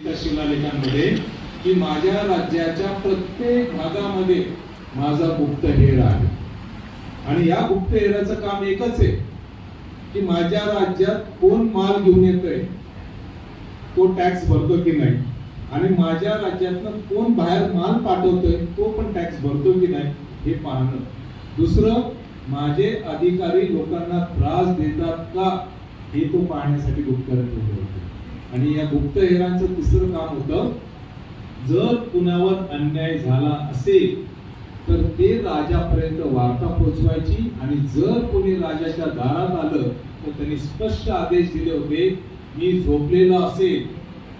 शिलालेखांमध्ये की माझ्या राज्याच्या प्रत्येक भागामध्ये माझा गुप्तहेर आहे आणि या गुप्तहेराचं काम एकच आहे की माझ्या राज्यात कोण माल घेऊन येतोय, तो टॅक्स भरतो की नाही, आणि माझ्या राज्यातनं कोण बाहेर माल पाठवतोय तो पण टॅक्स भरतो की नाही हे पाहणं. दुसरं, माझे अधिकारी लोकांना त्रास देतात का हे तो पाहण्यासाठी गुप्तहेर ठेवले होते. आणि या गुप्तहेरांचं तिसरं काम होतं, जर कुणावर अन्याय झाला असेल तर ते राजापर्यंत वार्ता पोहोचवायची, आणि जर कोणी राजाच्या दारात आलं तर त्यांनी स्पष्ट आदेश दिले होते, मी झोपलेलो असेल,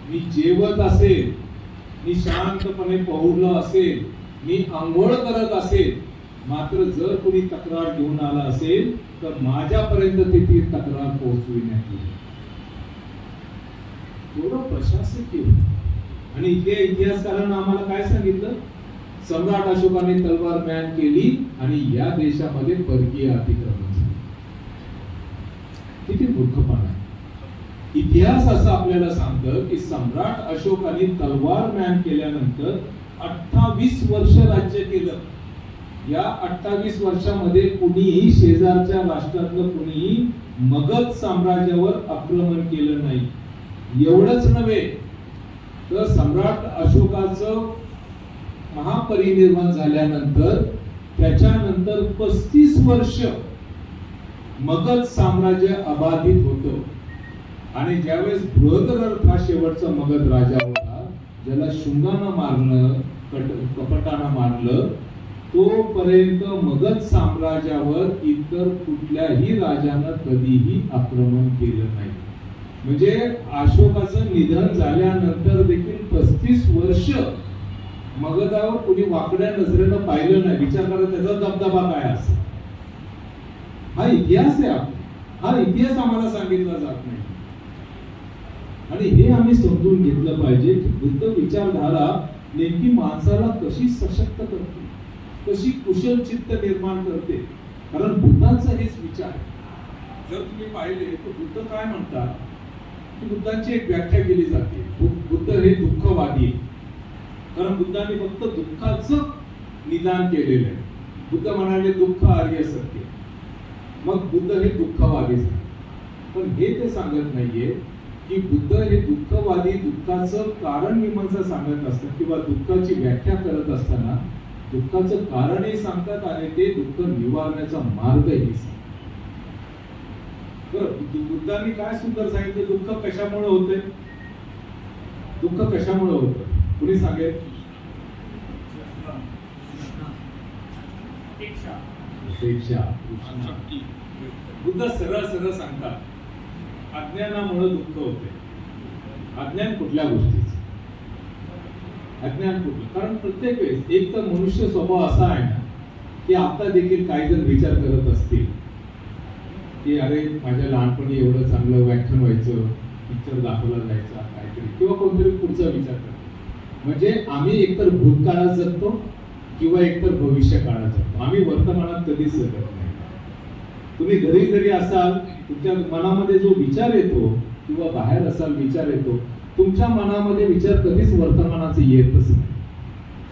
मी जेवत असेल, मी शांतपणे पहुडलो असेल, मी आंघोळ करत असेल, मात्र जर कोणी तक्रार घेऊन आला असेल तर माझ्यापर्यंत ती तक्रार पोहोचविण्यात येईल. थोडं प्रशासकीय. आणि इथल्या इतिहासकारांना आम्हाला काय सांगितलं, सम्राट अशोकाने तलवार मॅन केली आणि या देशामध्ये परकीय अतिक्रमण झाले. किती मूर्खपणा आहे. इतिहास असं आपल्याला सांगतं की सम्राट अशोकाने तलवार मॅन केल्यानंतर 28 वर्ष राज्य केलं. या 28 वर्षामध्ये कुणीही शेजारच्या राष्ट्रातलं कुणीही मगध साम्राज्यावर आक्रमण केलं नाही. एवढंच नव्हे तर सम्राट अशोकाचं महापरिनिर्वाण झाल्यानंतर त्याच्यानंतर 35 वर्ष मगध साम्राज्य अबाधित होतं. आणि ज्यावेळेस बृहद्रथ हा शेवटचा मगध राजा होता, ज्याला शुंगानं मारलं, कपटानं मारलं, तोपर्यंत मगध साम्राज्यावर इतर कुठल्याही राजानं कधीही आक्रमण केलं नाही. म्हणजे अशोकाचं निधन झाल्यानंतर देखील 35 वर्ष मगधावर कोणी वाकड्या नजरेनं पाहिलं नाही. विचार करा त्याचा दबदबा काय असेल. हा इतिहास आहे. हा इतिहास आम्हाला सांगितला जात नाही. आणि हे आम्ही समजून घेतलं पाहिजे की बुद्ध विचारधारा नेमकी माणसाला कशी सशक्त करते, कशी कुशल चित्त निर्माण करते. कारण बुद्धांचा हेच विचार आहे. जर तुम्ही पाहिले तर बुद्ध काय म्हणतात, बुद्धांची एक व्याख्या केली जाते, बुद्ध हे दुःखवादी आहे. कारण बुद्धांनी फक्त दुःखाचं निदान केलेलं आहे. बुद्ध म्हणाले दुःख आर्य सत्य. मग बुद्ध हे दुःखवादी झाले. पण हे ते सांगत नाहीये की बुद्ध हे दुःखवादी दुःखाचं कारण मीमांसा सांगत असतात किंवा दुःखाची व्याख्या करत असताना दुःखाचं कारणही सांगतात आणि ते दुःख निवारण्याचा मार्गही सांगतात. बुद्धांनी काय सुंदर सांगितलं, दुःख कशामुळे होते, दुःख कशामुळे होतं, कुणी सांगेल? बुद्ध सरळ सरळ सांगतात, अज्ञानामुळे दुःख होते. अज्ञान कुठल्या गोष्टीचं, अज्ञान कुठलं? कारण प्रत्येक वेळेस एक तर मनुष्य स्वभाव असा आहे ना की आता देखील काही जण विचार करत असतील की अरे माझ्या लहानपणी एवढं चांगलं व्याख्यान व्हायचं, पिक्चर दाखवला जायचा काहीतरी, किंवा कोणतरी पुढचा विचार करतो. म्हणजे आम्ही एकतर भूतकाळात जगतो किंवा एकतर भविष्य काळात जगतो. आम्ही वर्तमानात कधीच जगत नाही. तुम्ही घरी जरी असाल, तुमच्या मनामध्ये जो विचार येतो किंवा बाहेर असाल विचार येतो, तुमच्या मनामध्ये विचार कधीच वर्तमानाचे येतच नाही.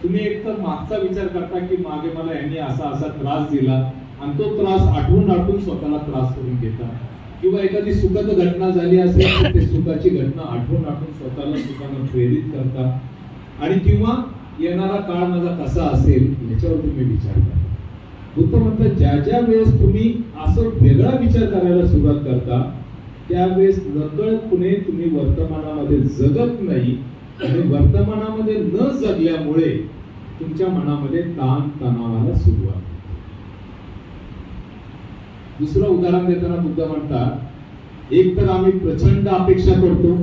तुम्ही एकतर मागचा विचार करता की मागे मला यांनी असा असा त्रास दिला आणि तो त्रास आठवून आठवून स्वतःला त्रास करून घेता, किंवा एखादी सुखद घटना झाली असेल तर ते सुखाची घटना आठवून आठवून स्वतःला सुखानं प्रेरित करता, आणि किंवा येणारा काळ माझा कसा असेल याच्यावर तुम्ही विचार करता. बुद्ध म्हणतात ज्या ज्या वेळेस तुम्ही असं वेगळा विचार करायला सुरुवात करता त्यावेळेस नकळतपणे तुम्ही वर्तमानामध्ये जगत नाही, आणि वर्तमानामध्ये न जगल्यामुळे तुमच्या मनामध्ये ताण तणावाला सुरुवात. दुसरं उदाहरण देताना बुद्ध म्हणतात, एक तर आम्ही प्रचंड अपेक्षा करतो,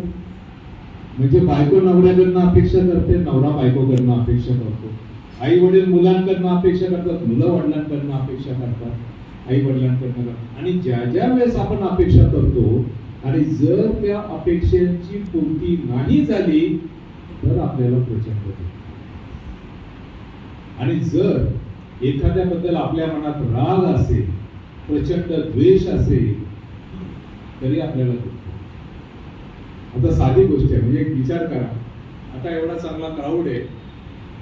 म्हणजे बायको नवऱ्याकडनं अपेक्षा करते, नवरा बायकोकडनं अपेक्षा करतो, आई वडील मुलांकडनं अपेक्षा करतात, मुलं वडिलांकडनं अपेक्षा करतात, आई वडिलांकडनं. आणि ज्या ज्या वेळेस आपण अपेक्षा करतो आणि जर त्या अपेक्षेची पूर्ती नाही झाली तर आपल्याला प्रचंड होते. आणि जर एखाद्याबद्दल आपल्या मनात राग असेल, प्रचंड द्वेष असेल, तरी आपल्याला दुःख. आता साधी गोष्ट आहे, म्हणजे एक विचार करा, आता एवढा चांगला क्राऊड आहे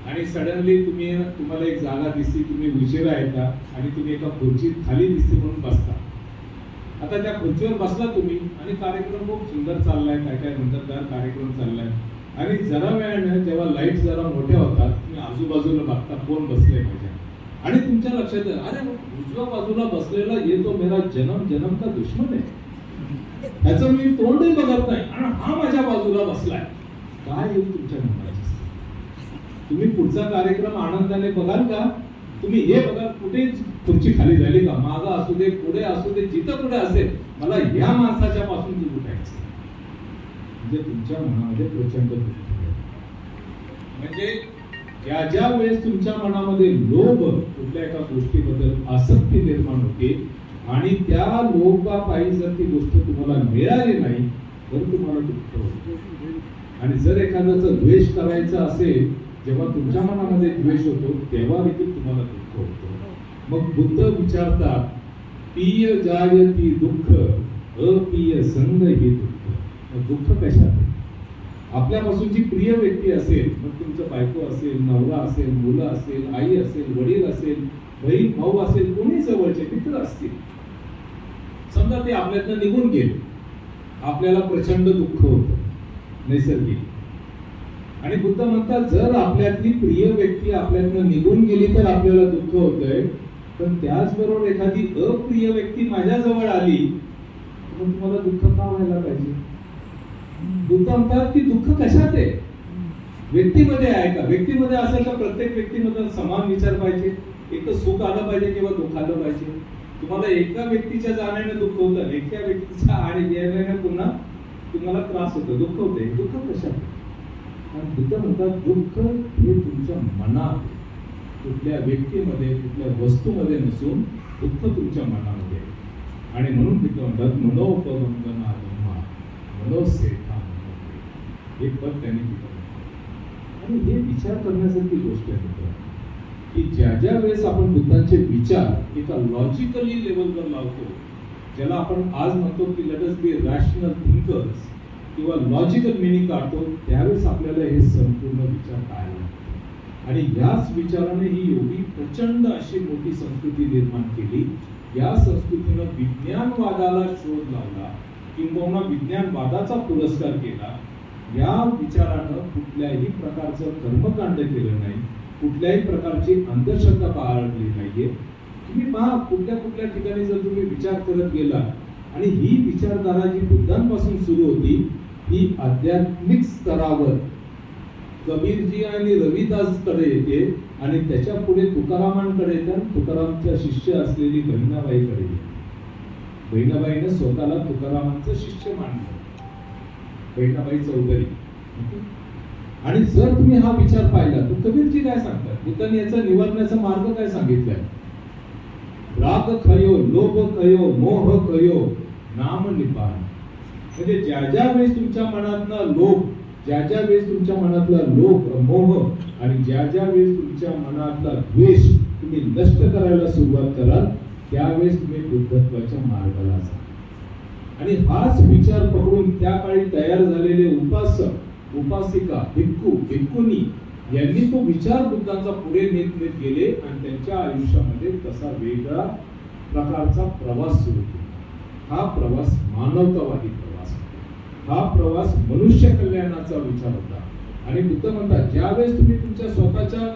आणि सडनली तुम्हाला एक जागा दिसते, तुम्ही उशिरा येता आणि तुम्ही एका खुर्चीत खाली दिसते म्हणून बसता. आता त्या खुर्चीवर बसला तुम्ही आणि कार्यक्रम खूप सुंदर चाललाय, काय काय नंतरदार कार्यक्रम चाललाय आणि जरा वेळानं जेव्हा लाईट जरा मोठ्या होतात तुम्ही आजूबाजूला बघता कोण बसले माझ्या आणि तुमच्या लक्षात येईल, अरे उजव्या बाजूला बसलेला ये तो मेरा जन्म का दुश्मन आहे, ह्याचं मी तोंडही बघत नाही आणि हा माझ्या बाजूला बसलाय. काय येईल तुमच्या मनात? तुम्ही पुढचा कार्यक्रम आनंदाने बघाल का? तुम्ही हे बघा कुठे खुर्ची खाली झाली का, मागं असू दे पुढे असू दे जिथं कुठे असेल, मला या माणसाच्या पासून तू उठायचं. म्हणजे तुमच्या मनामध्ये प्रचंड म्हणजे ज्या वेळेस तुमच्या मनामध्ये लोभ, कुठल्या एका गोष्टीबद्दल आसक्ती निर्माण होते आणि त्या लोभापायी जर ती गोष्ट तुम्हाला मिळाली नाही तर तुम्हाला दुःख होते. आणि जर एखाद्याचा द्वेष करायचा असेल, जेव्हा तुमच्या मनामध्ये द्वेष होतो तेव्हा देखील तुम्हाला दुःख होतं. मग बुद्ध विचारतात, पिय जायती दुःख अपिय संग हे दुःख. मग दुःख कशात? आपल्यापासून जी प्रिय व्यक्ती असेल, मग तुमचं बायको असेल, नवरा असेल, मुलं असेल, आई असेल, वडील असेल, बहीण भाऊ असेल, कोणी जवळचे मित्र असतील, समजा ते आपल्यातनं निघून गेले, आपल्याला प्रचंड दुःख होतं नैसर्गिक. आणि बुद्ध म्हणतात जर आपल्यातली प्रिय व्यक्ती आपल्यातनं निघून गेली तर आपल्याला दुःख होतंय, पण त्याचबरोबर एखादी अप्रिय व्यक्ती माझ्या जवळ आली तर तुम्हाला दुःख का व्हायला पाहिजे? बुद्ध म्हणतात की दुःख कशात आहे? व्यक्तीमध्ये आहे का? व्यक्तीमध्ये असेल तर प्रत्येक व्यक्तीमध्ये समान विचार पाहिजे, एक तर सुख आलं पाहिजे किंवा दुःख आलं पाहिजे. तुम्हाला एका व्यक्तीच्या जाण्याने दुःख होतं, एका व्यक्तीच्या आणि येण्याने पुन्हा तुम्हाला त्रास होतो, दुःख होते. दुःख कशात? बुद्ध म्हणतात दुःख हे तुमच्या मनात, कुठल्या व्यक्तीमध्ये कुठल्या वस्तूमध्ये नसून दुःख तुमच्या मनामध्ये. आणि म्हणून बुद्ध म्हणतात मनोपवंदना धम्मा मनोसेठा हे पद त्यांनी दिलं. आणि हे विचार करण्यासारखी गोष्ट आहे की ज्या वेळेस आपण बुद्धांचे विचार एका लॉजिकली लेवलवर लावतो, ज्याला आपण आज म्हणतो की लेट अस बी रॅशनल थिंकर्स किंवा लॉजिकल मिनिंग काढतो, त्यावेळेस आपल्याला हे संपूर्ण विचार काय लागतात. आणि याच विचाराने ही एवढी प्रचंड अशी मोठी संस्कृती निर्माण केली. या संस्कृतीनं विज्ञानवादाला शोध लावला किंवा विज्ञानवादाचा पुरस्कार केला. या विचारानं कुठल्याही प्रकारचं कर्मकांड केलं नाही, कुठल्याही प्रकारची अंधश्रद्धा बाळगली नाहीये. तुम्ही पहा कुठल्या कुठल्या ठिकाणी जर तुम्ही विचार करत गेला आणि ही विचारधारा जी बुद्धांपासून सुरू होती ही आध्यात्मिक स्तरावर कबीरजी आणि रविदास कडे येते आणि त्याच्या पुढे तुकारामांकडे येते आणि तुकारामच्या शिष्य असलेली बहिणाबाईकडे येते. बहिणाबाईने स्वतःला तुकारामांचं शिष्य मानलं, बहिणाबाई चौधरी. आणि जर तुम्ही हा विचार पाहिला तर कबीरजी काय सांगतात, बुद्धांनी याचा निवारण्याचा मार्ग काय सांगितलाय? राग खयो, लोभ खयो, मोह खयो, नाम निपान. म्हणजे ज्या वेळेस तुमच्या मनातला लोभ, ज्या वेळेस तुमच्या मनातला लोभ मोह आणि ज्या वेळेस तुमच्या मनातला द्वेष तुम्ही नष्ट करायला सुरुवात कराल, त्यावेळेस तुम्ही बुद्धत्वाच्या मार्गाला जा. आणि हाच विचार पकडून त्या काळी तयार झालेले उपासक, उपासिका, भिक्खू, भिक्खुनी यांनी तो विचार बुद्धांचा पुढे नेत गेले आणि त्यांच्या आयुष्यामध्ये तसा वेगळा प्रकारचा प्रवास सुरू केला. हा प्रवास मानवतावादी प्रवास होता, हा प्रवास मनुष्य कल्याणाचा विचार होता. आणि बुद्ध म्हणतात ज्यावेळेस तुम्ही तुमच्या स्वतःच्या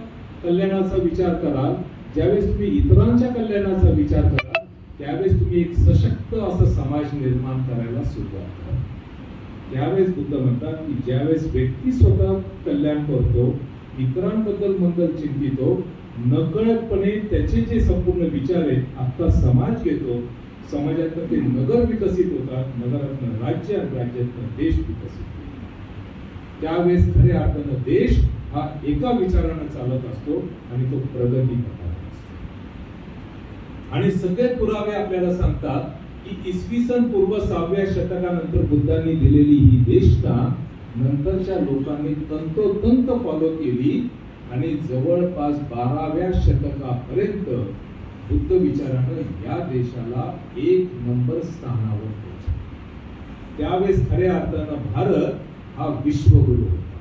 कल्याणाचा विचार कराल, ज्यावेळेस तुम्ही इतरांच्या कल्याणाचा विचार कराल, त्यावेळेस तुम्ही एक सशक्त असा समाज निर्माण करायला सुरुवात करा. त्यावेळेस बुद्ध म्हणतात की ज्यावेळेस व्यक्ती स्वतः कल्याण करतो, इतरांबद्दल मंगल चिंतितो, नकळतपणे त्याचे जे संपूर्ण विचार आहेत आता समाज घेतो, समाजातनं ते नगर विकसित होतात, नगरातनं राज्य आणि राज्यातनं देश विकसित होतो. त्यावेळेस खऱ्या अर्थानं देश हा एका विचारानं चालत असतो आणि तो प्रगती करत असतो. आणि सगळे पुरावे आपल्याला सांगतात की इसवी सन पूर्व 6व्या शतकानंतर बुद्धांनी दिलेली ही देशना नंतरच्या लोकांनी तंतोतंत फॉलो केली आणि जवळपास 12व्या शतकापर्यंत बुद्ध विचारानं या देशाला 1 नंबर स्थानावर पोहोचला. त्यावेळेस खऱ्या अर्थानं भारत हा विश्वगुरु होता.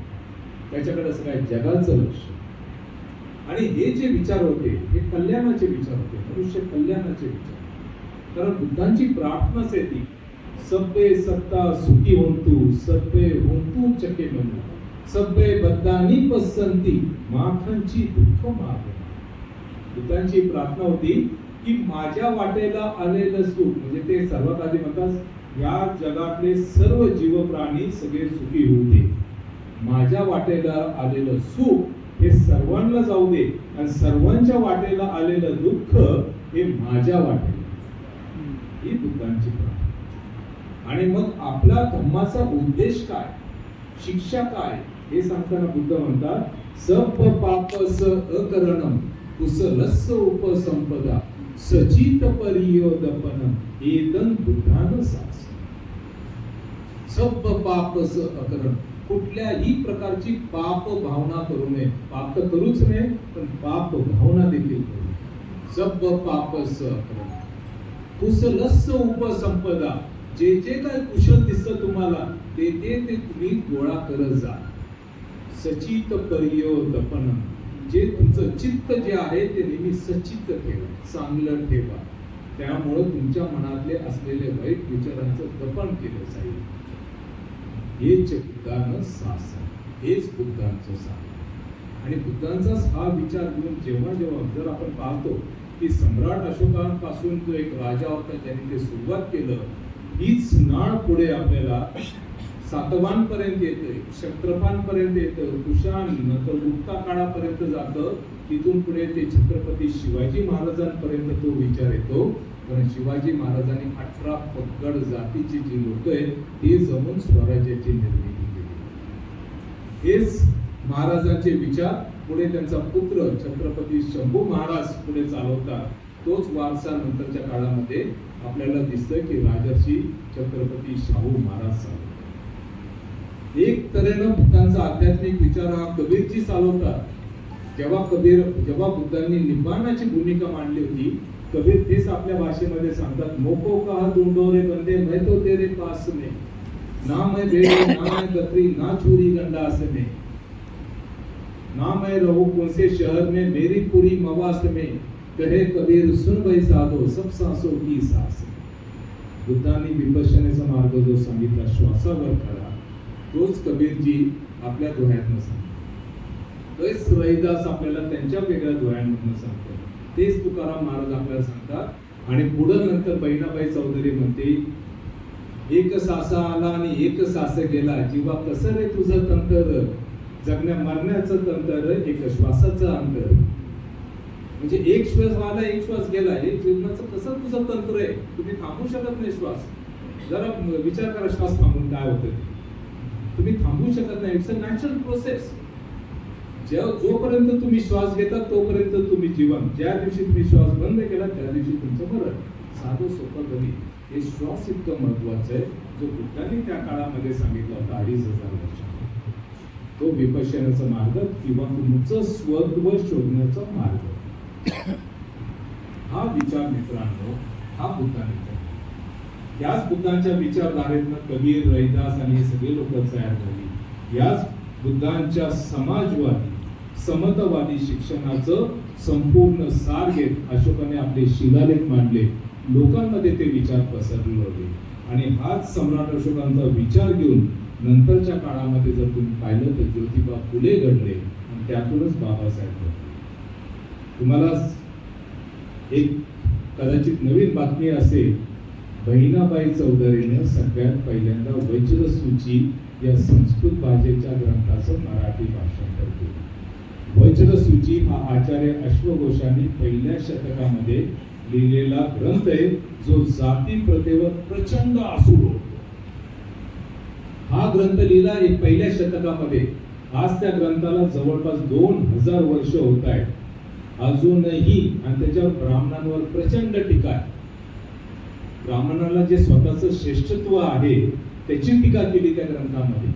त्याच्याकडे सगळ्या जगाचं लक्ष. आणि हे जे विचार होते हे कल्याणाचे विचार होते, मनुष्य कल्याणाचे विचार. कारण बुद्धांची प्रार्थनाच आहे ती, सब्बे सत्ता सुखी होंतु, सब्बे होंतु चके म्हणू, सब्बे बद्धानी पसंती, माखांची दुःख मागे. बुद्धांची प्रार्थना होती की माझ्या वाटेला आलेलं सुख, म्हणजे ते सर्वात आधी म्हणतात या जगातले सर्व जीव प्राणी सगळे सुखी होऊ दे, माझ्या वाटेला आलेलं सुख हे सर्वांना जाऊ दे, आणि सर्वांच्या वाटेला आलेलं दुःख हे माझ्या वाटेला. ही बुद्धांची प्रार्थना. आणि मग आपला धम्माचा उद्देश काय, शिक्षा काय, हे सांगताना बुद्ध म्हणतात सब पापस अकरणम कुसलस्य उपसंपदा सचित परियोदपनम एदं बुद्धान सास. सब पापस अकरण, कुठल्याही प्रकारची पाप भावना करू नये. पाप तर करूच नये, पण पाप भावना देखील करू नये. सब पापस अकरण कुसलस्य उपसंपदा, जे जे काय कुशल दिसतं तुम्हाला ते तुम्ही गोळा करत जा. सचित परियोदपनम, जे तुमचं चित्त जे आहे ते नेहमी सचित ठेवा, चांगलं ठेवा. त्यामुळे तुमच्या मनातले असलेले वाईट विचारांचं दफन केलं जाईल. हेच बुद्धानं शासन, हेच बुद्धांचं शासन. आणि बुद्धांचाच हा विचार घेऊन जेव्हा जेव्हा जर आपण पाहतो की सम्राट अशोकांपासून जो एक राजा होता ज्यांनी ते सुरुवात केलं, हीच नाळ पुढे आपल्याला सातवांपर्यंत येते, क्षत्रपांपर्यंत येतं, कुशाण नंतर गुप्ता काळापर्यंत जातं. तिथून पुढे ते छत्रपती शिवाजी महाराजांपर्यंत तो विचार येतो. कारण शिवाजी महाराजांनी 18 पगड जातीची जी लोक आहेत ते जमून स्वराज्याची निर्मिती केली. हेच महाराजांचे विचार पुढे त्यांचा पुत्र छत्रपती शंभू महाराज पुढे चालवतात. तोच वारसा नंतरच्या काळामध्ये आपल्याला दिसतोय की राजर्षी छत्रपती शाहू महाराज चालवतात. एक तऱ्हेनं बुद्धांचा आध्यात्मिक विचार हा कबीरजी चालवतात. जेव्हा बुद्धांनी निब्बाणाची भूमिका मांडली होती, कबीर तेच आपल्या भाषेमध्ये सांगतात, मोको कहा ढूंढो रे बंदे मैं तो तेरे पास में, ना मैं बेड़े ना मैं कतरी ना छुरी गंडास में, ना मैं रहूं कौन से शहर में मेरी पूरी मवास में, कहे कबीर सुन भाई साधो सब सांसों की सांस. बुद्धांनी विपश्यनेचा मार्ग जो सांगितला श्वासावर खरा, तोच कबीरजी आपल्या दोह्यातनं सांगतात. तोच रहिदास आपल्याला त्यांच्या वेगळ्या दोह्यांमधनं सांगतात. तेच तुकाराम महाराज आपल्याला सांगतात. आणि पुढे नंतर बहिणाबाई चौधरी म्हणते, एक सासा आला आणि एक सास गेला, जीवा कसं रे तुझं तंत्र, जगण्या मरण्याचं तंत्र, एक श्वासाचं अंतर. म्हणजे एक श्वास आला एक श्वास गेला, हे जीवनाचं कसं तुझं तंत्र आहे, तुम्ही थांबू शकत नाही श्वास. जरा विचार करा, श्वास थांबून काय होतं, तुम्ही थांबू शकत नाही. It's a natural process. जोपर्यंत तुम्ही श्वास घेता तोपर्यंत तुम्ही जीवन, ज्या दिवशी तुम्ही श्वास बंद केला त्या दिवशी तुमचं मरण. साधं सोपं गणित. हे श्वास इतकं महत्वाचं आहे, जो बुद्धांनी त्या काळामध्ये सांगितला होता 2500 वर्ष. तो विपश्यनाचा मार्ग किंवा तुमचं स्वत्व शोधण्याचा मार्ग. हा विचार मित्रांनो, हा बुद्धांनी केला. याच बुद्धांच्या विचारधारेतनं कबीर, रहिदास आणि हे सगळे लोक तयार झाली. याच बुद्धांच्या समाजवादी समतावादी शिक्षणाचं संपूर्ण सार घेत अशोकाने आपले शिलालेख मांडले. लोकांमध्ये ते विचार पसरले. आणि हाच सम्राट अशोकांचा विचार घेऊन नंतरच्या काळामध्ये जर तुम्ही पाहिलं तर ज्योतिबा फुले घडले आणि त्यातूनच बाबासाहेब घडले. तुम्हाला एक कदाचित नवीन बातमी असेल, बहिणाबाई चौधरीने सगळ्यात पहिल्यांदा वज्रसूची या संस्कृत भाषेच्या ग्रंथाचं मराठी भाषांतर केलं. वज्रसूची हा आचार्य अश्वघोषांनी पहिल्या शतकामध्ये लिहिलेला ग्रंथ आहे, जो जाती प्रथेवर प्रचंड आसूड होतो. हा ग्रंथ लिहिला एक पहिल्या शतकामध्ये. आज त्या ग्रंथाला जवळपास 2000 वर्ष होत आहेत अजूनही, आणि त्याच्यावर ब्राह्मणांवर प्रचंड टीका आहे. ब्राह्मणाला जे स्वतःचं श्रेष्ठत्व आहे त्याची टीका केली त्या ग्रंथामध्ये.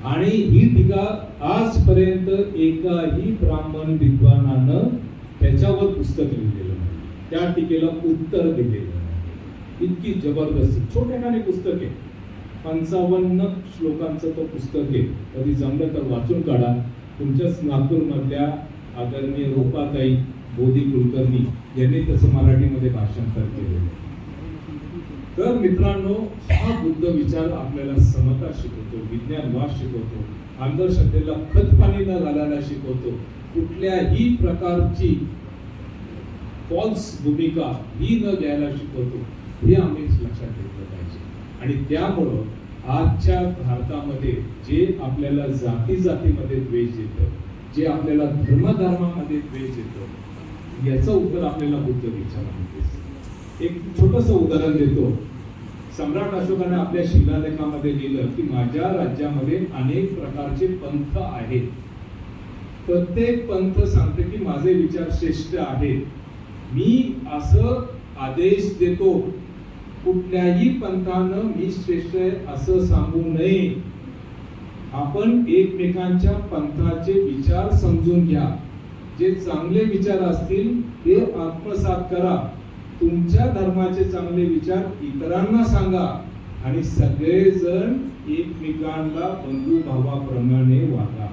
आणि ही टीका आजपर्यंत एकाही ब्राह्मण विद्वानानं त्याच्यावर पुस्तक लिहिलेलं नाही, त्या टीकेला उत्तर दिलेलं नाही. इतकी जबरदस्त छोट्याखानी पुस्तक आहे, 55 श्लोकांचं तो पुस्तक आहे. कधी जमलं तर वाचून काढा. तुमच्याच नागपूरमधल्या आदरणीय रूपाताई बोधी कुलकर्णी यांनी त्याचं मराठीमध्ये भाषांतर केलेलं आहे. तर मित्रांनो, हा बुद्ध विचार आपल्याला समता शिकवतो, विज्ञानवाद शिकवतो, अंधश्रद्धेला खतपाणी न घालायला शिकवतो, कुठल्याही प्रकारची फॉल्स भूमिका ही न घ्यायला शिकवतो. हे आम्ही लक्षात घेतलं पाहिजे. आणि त्यामुळं आजच्या भारतामध्ये जे आपल्याला जाती जातीमध्ये द्वेष देतं, जे आपल्याला धर्माधर्मामध्ये द्वेष देतं, याचं उत्तर आपल्याला बुद्ध विचारामध्ये. एक छोटंसं उदाहरण देतो. सम्राट अशोकाने आपल्या शिलालेखामध्ये लिहिलं की माझ्या राज्यामध्ये अनेक प्रकारचे पंथ आहेत. प्रत्येक पंथ सांगते की माझे विचार श्रेष्ठ आहेत. मी असं आदेश देतो, कुठल्याही पंथानं मी श्रेष्ठ आहे असं सांगू नये. आपण एकमेकांच्या पंथाचे विचार समजून घ्या. जे चांगले विचार असतील ते आत्मसात करा. तुमच्या धर्माचे चांगले विचार इतरांना सांगा आणि सगळेजण एकमेकांना बंधुभावाप्रमाणे वागा.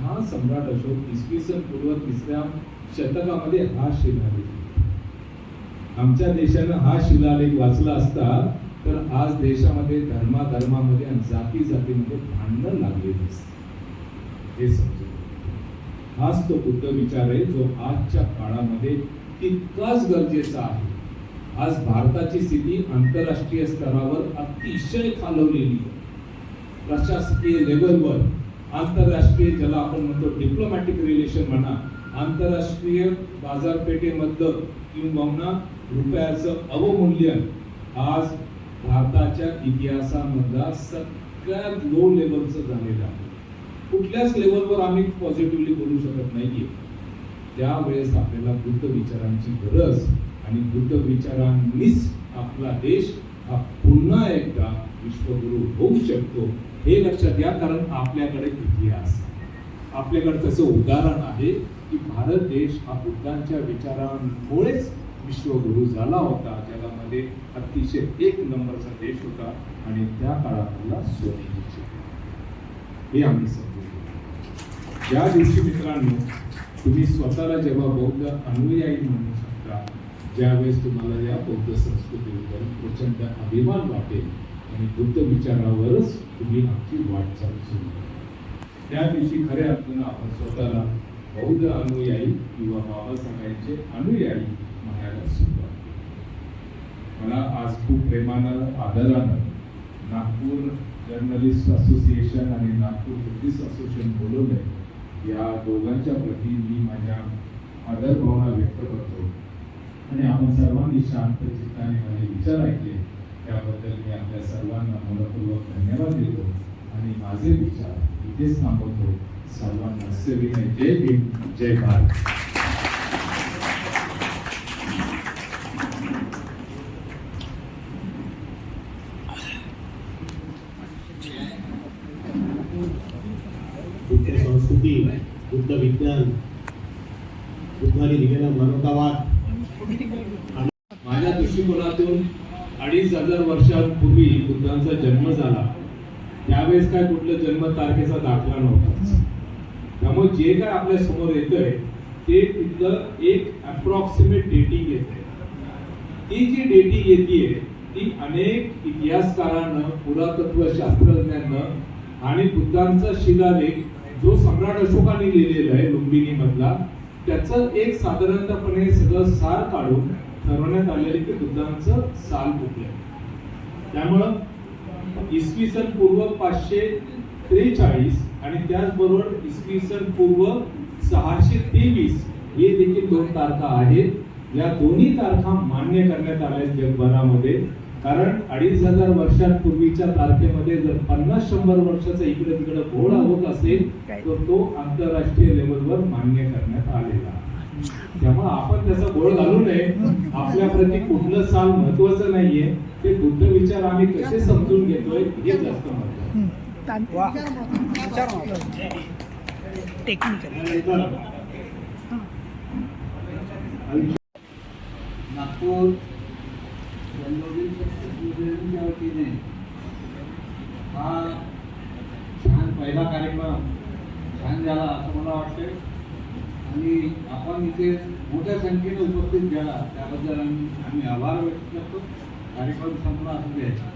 हा सम्राट अशोक इसवी सन पूर्व 3ऱ्या शतकामध्ये हा शिलालेख. आमच्या देशानं हा शिलालेख वाचला असता तर आज देशामध्ये धर्माधर्मामध्ये आणि जाती जातीमध्ये भांडण लागलेली असते. हे समजून हाच तो बुद्ध विचार आहे जो आजच्या काळामध्ये तितकाच गरजेचा आहे. आज भारताची स्थिती आंतरराष्ट्रीय स्तरावर अतिशय खालवलेली आहे. प्रशासकीय लेवलवर आंतरराष्ट्रीय, ज्याला आपण म्हणतो डिप्लोमॅटिक रिलेशन म्हणा, आंतरराष्ट्रीय बाजारपेठेमधलं किंवा रुपयाचं अवमूल्यन आज भारताच्या इतिहासामधला सगळ्यात लो लेवलचं झालेलं आहे. कुठल्याच लेवलवर आम्ही पॉझिटिव्हली बोलू शकत नाहीये. त्यावेळेस आपल्याला बुद्ध विचारांची गरज आणि बुद्ध विचारांनीच आपला देश हा पुन्हा एकदा विश्वगुरु होऊ शकतो हे लक्षात घ्या. कारण आपल्याकडे इतिहास, आपल्याकडे त्याचं उदाहरण आहे की भारत देश हा बुद्धांच्या विचारांमुळेच विश्वगुरु झाला होता. जगामध्ये अतिशय एक नंबरचा देश होता आणि त्या काळातला सोनेची हे आम्ही समजू. ज्या दिवशी मित्रांनो तुम्ही स्वतःला जेव्हा बौद्ध अनुयायी म्हणू शकता, ज्यावेळेस तुम्हाला या बौद्ध संस्कृतीवर प्रचंड अभिमान वाटेल आणि बुद्ध विचारावरच तुम्ही आमची वाटचाल सुरू करा, त्या दिवशी खऱ्या अर्थानं आपण स्वतःला बौद्ध अनुयायी किंवा बाबासाहेबांचे अनुयायी म्हणायला सुरुवात केली. मला आज खूप प्रेमानं, आदरानं नागपूर जर्नलिस्ट असोसिएशन आणि नागपूर बुद्धिस्ट असोसिएशन बोलवलंय. या दोघांच्या प्रती मी माझ्या आदर भावना व्यक्त करतो आणि आपण सर्वांनी शांत चित्ताने माझे विचार ऐकले त्याबद्दल मी आपल्या सर्वांना मनपूर्वक धन्यवाद देतो आणि माझे विचार इथेच थांबवतो. सर्वांना सविनय जय भीम, जय भारत. बुद्ध संस्कृती, बुद्ध विज्ञान, बुद्धाने दिलेला मानवतावाद. माझ्या दृष्टिकोनातून 2500 वर्षांपूर्वी बुद्धांचा जन्म झाला. त्यावेळेस काय कुठलं जन्म तारखेचा दाखला नव्हता. त्यामुळे जे काय आपल्या समोर येतंय ते तिथलं एक अप्रॉक्सिमेट डेटिंग येते. ती जी डेटिंग येते ती अनेक इतिहासकारांना, पुरातत्व शास्त्रज्ञांना आणि बुद्धांचा शिलालेख जो सम्राट अशोकाने लिहिलेला आहे लुंबिनी मधला, त्याचं एक साधारणतपणे सगळं सार काढून ठरवण्यात आलेले की बुद्धांचं साल कुठलं. त्यामुळं इसवी सन पूर्व 543 आणि त्याचबरोबर इसवी सन पूर्व 623 हे देखील 2 तारखा आहेत. या दोन्ही तारखा मान्य करण्यात आल्या जगभरामध्ये. कारण 2500 वर्षांपूर्वीच्या तारखेमध्ये जर 50-100 वर्षाचा इकडे तिकडे घोळा होत असेल तर तो आंतरराष्ट्रीय लेवलवर मान्य करण्यात आलेला. त्यामुळे आपण त्याचा घोळ घालू नये. आपल्या प्रती कुठलं साल महत्वाचं नाहीये, ते बुद्ध विचार आम्ही कसे समजून घेतोय हे जास्त महत्वाचं. नागपूर जन्मदिन वतीने हा छान पहिला कार्यक्रम छान झाला असं मला वाटतंय आणि आपण इथे मोठ्या संख्येने उपस्थित झाला त्याबद्दल आम्ही आभार व्यक्त करतो. कार्यक्रम संपला असू द्यायचा.